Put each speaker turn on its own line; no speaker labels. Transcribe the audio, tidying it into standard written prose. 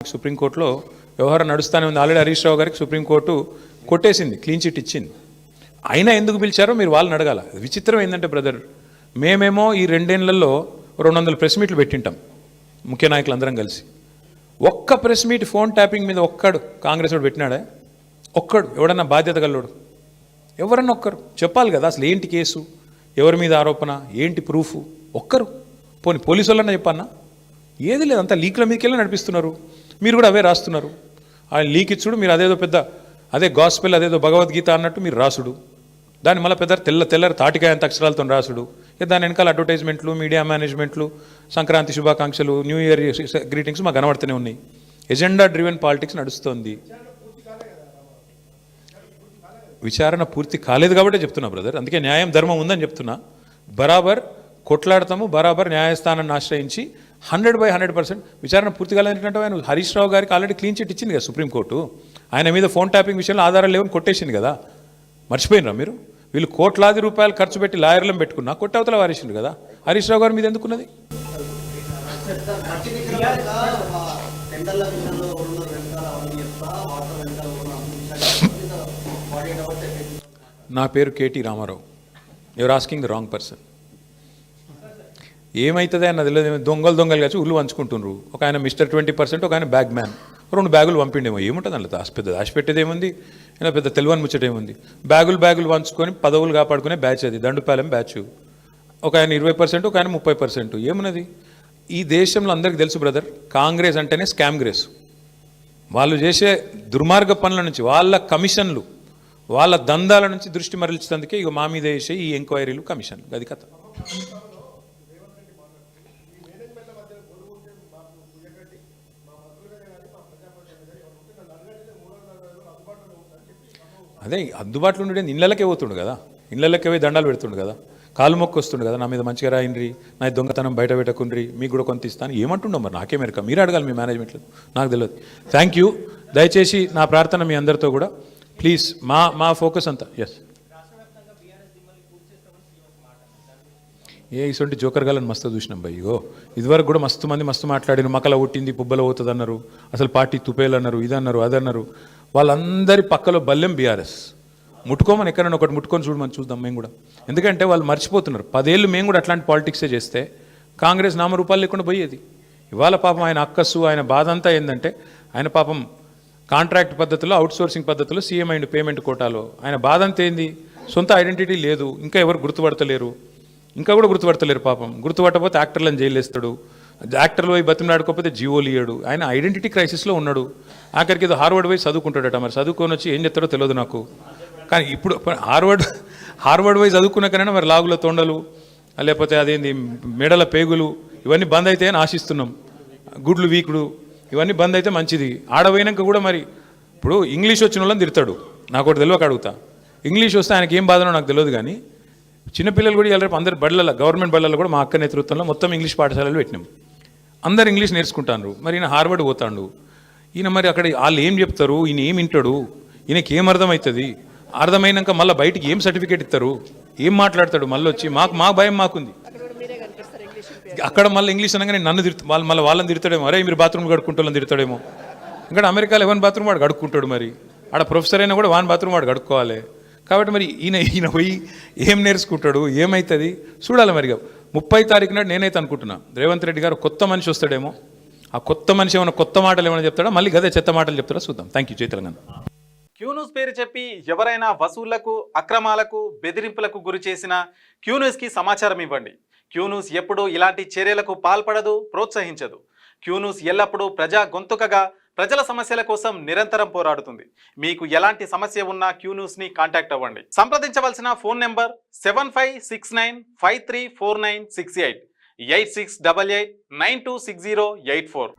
మాకు సుప్రీంకోర్టులో వ్యవహారం నడుస్తూనే ఉంది. ఆల్రెడీ హరీష్ రావు గారికి సుప్రీంకోర్టు కొట్టేసింది, క్లీన్ చిట్ ఇచ్చింది. అయినా ఎందుకు పిలిచారో మీరు వాళ్ళని అడగాల. విచిత్రం ఏంటంటే బ్రదర్, మేమేమో ఈ 2 ఏళ్లలో 200 ప్రెస్ మీట్లు పెట్టింటాం ముఖ్య నాయకులు అందరం కలిసి. ఒక్క ప్రెస్ మీట్ ఫోన్ ట్యాపింగ్ మీద ఒక్కడు కాంగ్రెస్ వాడు పెట్టినాడే? ఒక్కడు ఎవడన్నా బాధ్యత గల్లోడు? ఎవరన్నా ఒక్కరు చెప్పాలి కదా అసలు ఏంటి కేసు, ఎవరి మీద ఆరోపణ, ఏంటి ప్రూఫ్? ఒక్కరు పోనీ పోలీసు వాళ్ళన్నా చెప్పన్నా? ఏది లేదు, అంతా లీక్ల మీదకెళ్ళి నడిపిస్తున్నారు. మీరు కూడా అవే రాస్తున్నారు. ఆ లీక్ ఇచ్చుడు, మీరు అదేదో పెద్ద అదే గాస్పెల్, అదేదో భగవద్గీత అన్నట్టు మీరు రాసుడు, దాన్ని మళ్ళీ పెద్ద తెల్లరి తాటికాయ అంత అక్షరాలతో రాసుడు. దాని వెనకాల అడ్వర్టైజ్మెంట్లు, మీడియా మేనేజ్మెంట్లు, సంక్రాంతి శుభాకాంక్షలు, న్యూ ఇయర్ గ్రీటింగ్స్ మాకు కనబడుతూనే ఉన్నాయి. ఎజెండా డ్రివెన్ పాలిటిక్స్ నడుస్తోంది. విచారణ పూర్తి కాలేదు కాబట్టి చెప్తున్నా బ్రదర్, అందుకే న్యాయం ధర్మం ఉందని చెప్తున్నా. బరాబర్ కొట్లాడతాము, బరాబర్ న్యాయస్థానాన్ని ఆశ్రయించి 100% విచారణ పూర్తి కాలేదంటే ఆయన హరీష్ రావు గారికి ఆల్రెడీ క్లీన్ చిట్ ఇచ్చింది కదా సుప్రీంకోర్టు. ఆయన మీద ఫోన్ ట్యాపింగ్ విషయంలో ఆధారాలు లేవని కొట్టేసింది కదా. మర్చిపోయినరా మీరు? వీళ్ళు కోట్లాది రూపాయలు ఖర్చు పెట్టి లాయర్లను పెట్టుకున్నా కొట్టవతల వారేసిండు కదా. హరీష్ రావు గారి మీద ఎందుకున్నది? నా పేరు KT Ramarao. You're asking the wrong person. ఏమవుతుంది అన్నది లేదు. దొంగలు కలిసి ఉల్లు పంచుకుంటున్నారు. ఒక ఆయన మిస్టర్ 20%, ఒక ఆయన బ్యాగ్ మ్యాన్. 2 బ్యాగులు పంపిండేమో, ఏముంటుంది అందులో పెద్ద దాచిపెట్టేది ఏముంది? ఇలా పెద్ద తెలివని ముచ్చటేముంది? బ్యాగులు పంచుకొని పదవులు కాపాడుకునే బ్యాచ్ అది, దండుపాలెం బ్యాచ్. ఒక ఆయన 20%, ఒక ఆయన 30%. ఏమున్నది? ఈ దేశంలో అందరికీ తెలుసు బ్రదర్, కాంగ్రెస్ అంటేనే స్కామ్ గ్రేస్. వాళ్ళు చేసే దుర్మార్గ పనుల నుంచి, వాళ్ళ కమిషన్లు, వాళ్ళ దందాల నుంచి దృష్టి మరల్చేందుకే ఇక మా మీద వేసే ఈ ఎంక్వైరీలు, కమిషన్లు, అది కథ. అదే అందుబాటులో ఉండే ఇళ్ళకే పోతుండు కదా, ఇళ్ళకే పోయి దండాలు పెడుతుండు కదా, కాలు మొక్కు వస్తుండు కదా, నా మీద మంచిగా రాయినరి, నా దొంగతనం బయట పెట్టకుండ్రి, మీకు కూడా కొంత ఇస్తాను. ఏమంటుండో మరి నాకే మెరక, మీరు అడగాలి మీ మేనేజ్మెంట్లో, నాకు తెలియదు. Thank you. దయచేసి నా ప్రార్థన మీ అందరితో కూడా, ప్లీజ్ మా ఫోకస్ అంతా. ఎస్, ఇటువంటి జోకర్ గాలని మస్తు చూసినాం భయ్. ఇగో ఇదివరకు కూడా మస్తు మాట్లాడిన, మకల ఉట్టింది పుబ్బల అవుతుంది అన్నారు, అసలు పార్టీ తుపేలు అన్నారు, ఇదన్నారు అదన్నారు. వాళ్ళందరి పక్కలో బల్లెం బీఆర్ఎస్. ముట్టుకోమని ఎక్కడైనా ఒకటి ముట్టుకొని చూడమని చూద్దాం మేము కూడా. ఎందుకంటే వాళ్ళు మర్చిపోతున్నారు, 10 ఏళ్ళు మేము కూడా అట్లాంటి పాలిటిక్సే చేస్తే కాంగ్రెస్ నామరూపాలు లేకుండా పోయేది. ఇవాళ పాపం ఆయన అక్కస్సు, ఆయన బాధ అంతా ఏంటంటే, ఆయన పాపం కాంట్రాక్ట్ పద్ధతిలో, అవుట్సోర్సింగ్ పద్ధతిలో సీఎం అయిండు పేమెంట్ కోటాలో. ఆయన బాధ అంతా ఏంది? సొంత ఐడెంటిటీ లేదు, ఇంకా ఎవరు గుర్తుపడతలేరు, ఇంకా కూడా గుర్తుపడతలేరు పాపం. గుర్తుపట్టకపోతే యాక్టర్లను జైలు వేస్తాడు, యాక్టర్లు పోయి బతిమలాడుకోకపోతే జీవోలు ఇయ్యాడు. ఆయన ఐడెంటిటీ క్రైసిస్లో ఉన్నాడు. ఆఖరికి ఏదో హార్వర్డ్ పోయి చదువుకుంటాడట, మరి చదువుకొని వచ్చి ఏం చెప్తాడో తెలియదు నాకు. కానీ ఇప్పుడు హార్వర్డ్ పోయి చదువుకున్నాకైనా మరి లాగుల తొండలు, లేకపోతే అదేంది మెడల పేగులు, ఇవన్నీ బంద్ అయితే అని ఆశిస్తున్నాం. గుడ్లు వీకుడు ఇవన్నీ బంద్ అయితే మంచిది. ఆడపోయినాక కూడా మరి ఇప్పుడు ఇంగ్లీష్ వచ్చిన వాళ్ళని తిడతాడు, నాకు ఒకటి తెలియక అడుగుతా. ఇంగ్లీష్ వస్తే ఆయనకి ఏం బాధనో నాకు తెలియదు. కానీ చిన్నపిల్లలు కూడా రేపు అందరు బళ్ళలో, గవర్నమెంట్ బళ్ళలో కూడా మా అక్క నేతృత్వంలో మొత్తం ఇంగ్లీష్ పాఠశాలలు పెట్టినాం. అందరు ఇంగ్లీష్ నేర్చుకుంటారు. మరి ఈయన హార్వర్డ్ పోతాడు. ఈయన మరి అక్కడ వాళ్ళు ఏం చెప్తారు, ఈయన ఏం వింటాడు, ఈయనకి ఏం అర్థమవుతుంది? అర్థమైనాక మళ్ళీ బయటికి ఏం సర్టిఫికేట్ ఇస్తారు, ఏం మాట్లాడతాడు? మళ్ళీ వచ్చి మా భయం మాకుంది. అక్కడ మళ్ళీ ఇంగ్లీష్ అనగానే నన్ను వాళ్ళని తిడతాడేమో, అరే మీరు బాత్రూమ్ కడుక్కుంటారని తిడతాడేమో. ఇక్కడ అమెరికాలో ఎవరి బాత్రూమ్ వాడు కడుక్కుంటాడు, మరి ఆడ ప్రొఫెసర్ అయినా కూడా వాని బాత్రూమ్ వాడు కడుక్కోవాలి. కాబట్టి మరి ఈయన పోయి ఏం నేర్చుకుంటాడు, ఏమవుతుంది చూడాలి. మరి 30 తారీఖు నాడు నేనైతే అనుకుంటున్నా రేవంత్ రెడ్డి గారు కొత్త మనిషి వస్తాడేమో. ఆ కొత్త మనిషి ఏమైనా కొత్త మాటలు ఏమైనా చెప్తాడా, మళ్ళీ గదే చెత్త మాటలు చెప్తాడా చూద్దాం. Thank you. జై తెలంగాణ.
క్యూ న్యూస్ పేరు చెప్పి ఎవరైనా వసూళ్లకు, అక్రమాలకు, బెదిరింపులకు గురి చేసిన క్యూ న్యూస్కి సమాచారం ఇవ్వండి. క్యూ న్యూస్ ఎప్పుడూ ఇలాంటి చర్యలకు పాల్పడదు, ప్రోత్సహించదు. క్యూ న్యూస్ ఎల్లప్పుడూ ప్రజా గొంతుకగా ప్రజల సమస్యల కోసం నిరంతరం పోరాడుతుంది. మీకు ఎలాంటి సమస్య ఉన్నా క్యూ న్యూస్ని కాంటాక్ట్ అవ్వండి. సంప్రదించవలసిన ఫోన్ నెంబర్ 7569534968 8688926084.